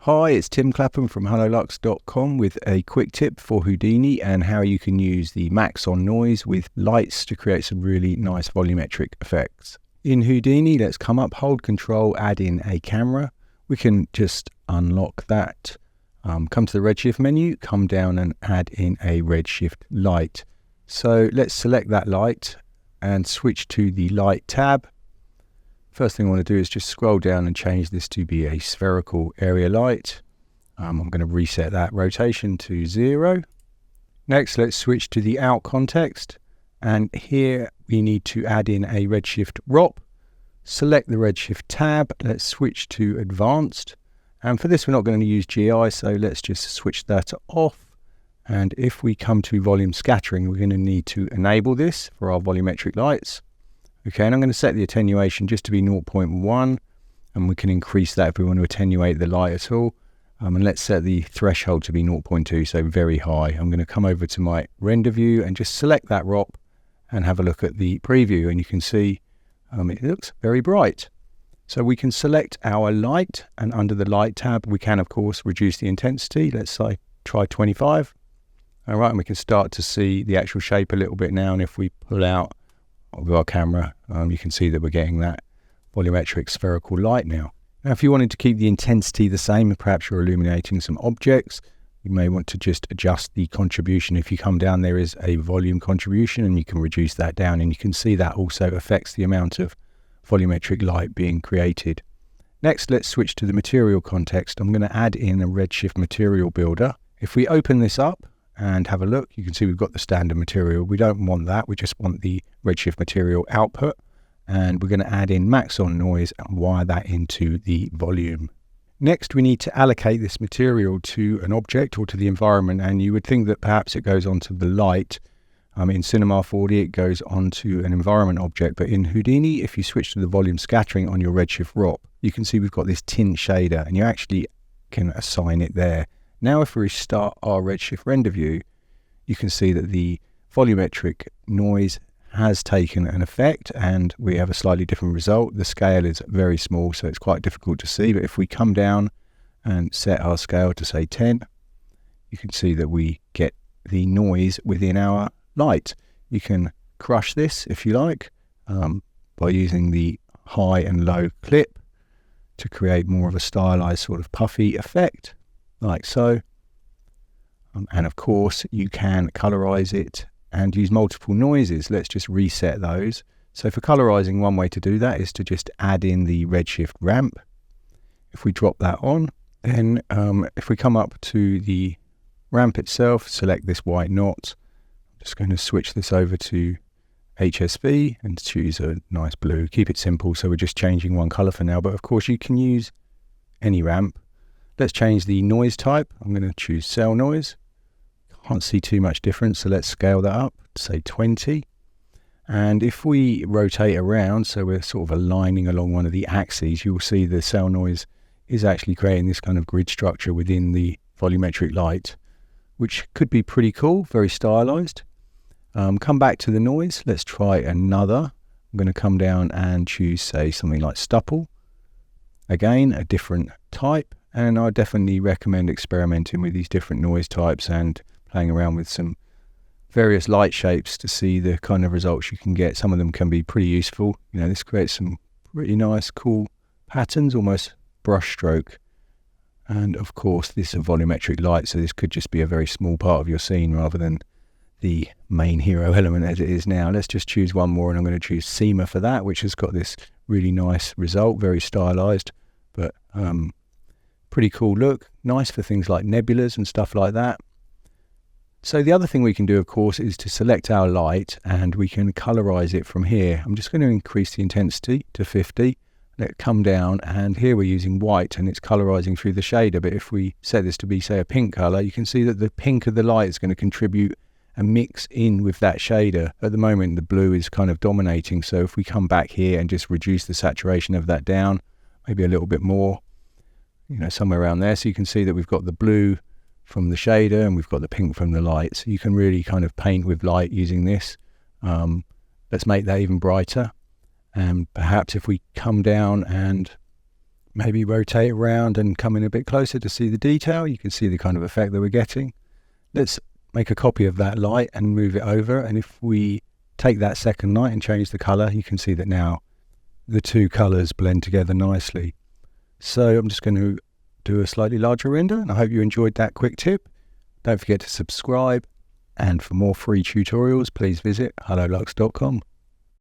Hi, it's Tim Clapham from HelloLux.com with a quick tip for Houdini and how you can use the Maxon Noise with lights to create some really nice volumetric effects. In Houdini, let's come up, hold Control, add in a camera. We can just unlock that. Come to the Redshift menu, come down and add in a Redshift light. So let's select that light and switch to the light tab. First thing I want to do is just scroll down and change this to be a spherical area light. I'm going to reset that rotation to 0. Next, let's switch to the out context. And here we need to add in a Redshift ROP. Select the Redshift tab. Let's switch to advanced. And for this, we're not going to use GI, so let's just switch that off. And if we come to volume scattering, we're going to need to enable this for our volumetric lights. Okay, and I'm going to set the attenuation just to be 0.1, and we can increase that if we want to attenuate the light at all. And let's set the threshold to be 0.2, so very high. I'm going to come over to my render view and just select that ROP and have a look at the preview, and you can see it looks very bright. So we can select our light, and under the light tab, we can of course reduce the intensity. Let's say try 25. All right, and we can start to see the actual shape a little bit now, and if we pull out of our camera, you can see that we're getting that volumetric spherical light now. Now, if you wanted to keep the intensity the same, perhaps you're illuminating some objects, you may want to just adjust the contribution. If you come down, there is a volume contribution, and you can reduce that down, and you can see that also affects the amount of volumetric light being created. Next, let's switch to the material context. I'm going to add in a Redshift material builder. If we open this up and have a look, you can see we've got the standard material. We don't want that, we just want the Redshift material output, and we're going to add in Maxon Noise and wire that into the volume. Next, we need to allocate this material to an object or to the environment, and you would think that perhaps it goes onto the light. In Cinema 4D it goes onto an environment object, but in Houdini, if you switch to the volume scattering on your Redshift ROP, you can see we've got this tint shader, and you actually can assign it there. Now if we restart our Redshift render view, you can see that the volumetric noise has taken an effect, and we have a slightly different result. The scale is very small, so it's quite difficult to see, but if we come down and set our scale to say 10, you can see that we get the noise within our light. You can crush this if you like by using the high and low clip to create more of a stylized sort of puffy effect, like so. And of course you can colorize it and use multiple noises. Let's just reset those. So for colorizing, one way to do that is to just add in the Redshift ramp. If we drop that on, then if we come up to the ramp itself, select this white knot. I'm just going to switch this over to HSV and choose a nice blue. Keep it simple, so we're just changing one color for now, but of course you can use any ramp. Let's change the noise type. I'm going to choose cell noise. Can't see too much difference, so let's scale that up to say 20. And if we rotate around, so we're sort of aligning along one of the axes, you'll see the cell noise is actually creating this kind of grid structure within the volumetric light, which could be pretty cool, very stylized. Come back to the noise. Let's try another. I'm going to come down and choose, say, something like stupple. Again, a different type. And I definitely recommend experimenting with these different noise types and playing around with some various light shapes to see the kind of results you can get. Some of them can be pretty useful. You know, this creates some pretty nice, cool patterns, almost brush stroke. And of course, this is a volumetric light, so this could just be a very small part of your scene rather than the main hero element as it is now. Let's just choose one more, and I'm going to choose SEMA for that, which has got this really nice result, very stylized, but pretty cool look, nice for things like nebulas and stuff like that. So the other thing we can do, of course, is to select our light and we can colorize it from here. I'm just going to increase the intensity to 50, let it come down, and here we're using white and it's colorizing through the shader. But if we set this to be, say, a pink color, you can see that the pink of the light is going to contribute and mix in with that shader. At the moment, the blue is kind of dominating, so if we come back here and just reduce the saturation of that down, maybe a little bit more, you know, somewhere around there, so you can see that we've got the blue from the shader and we've got the pink from the light. So you can really kind of paint with light using this. Let's make that even brighter, and perhaps if we come down and maybe rotate around and come in a bit closer to see the detail. You can see the kind of effect that we're getting. Let's make a copy of that light and move it over. And if we take that second light and change the color, you can see that now the two colors blend together nicely. So I'm just going to do a slightly larger render, and I hope you enjoyed that quick tip. Don't forget to subscribe, and for more free tutorials, please visit hololux.com.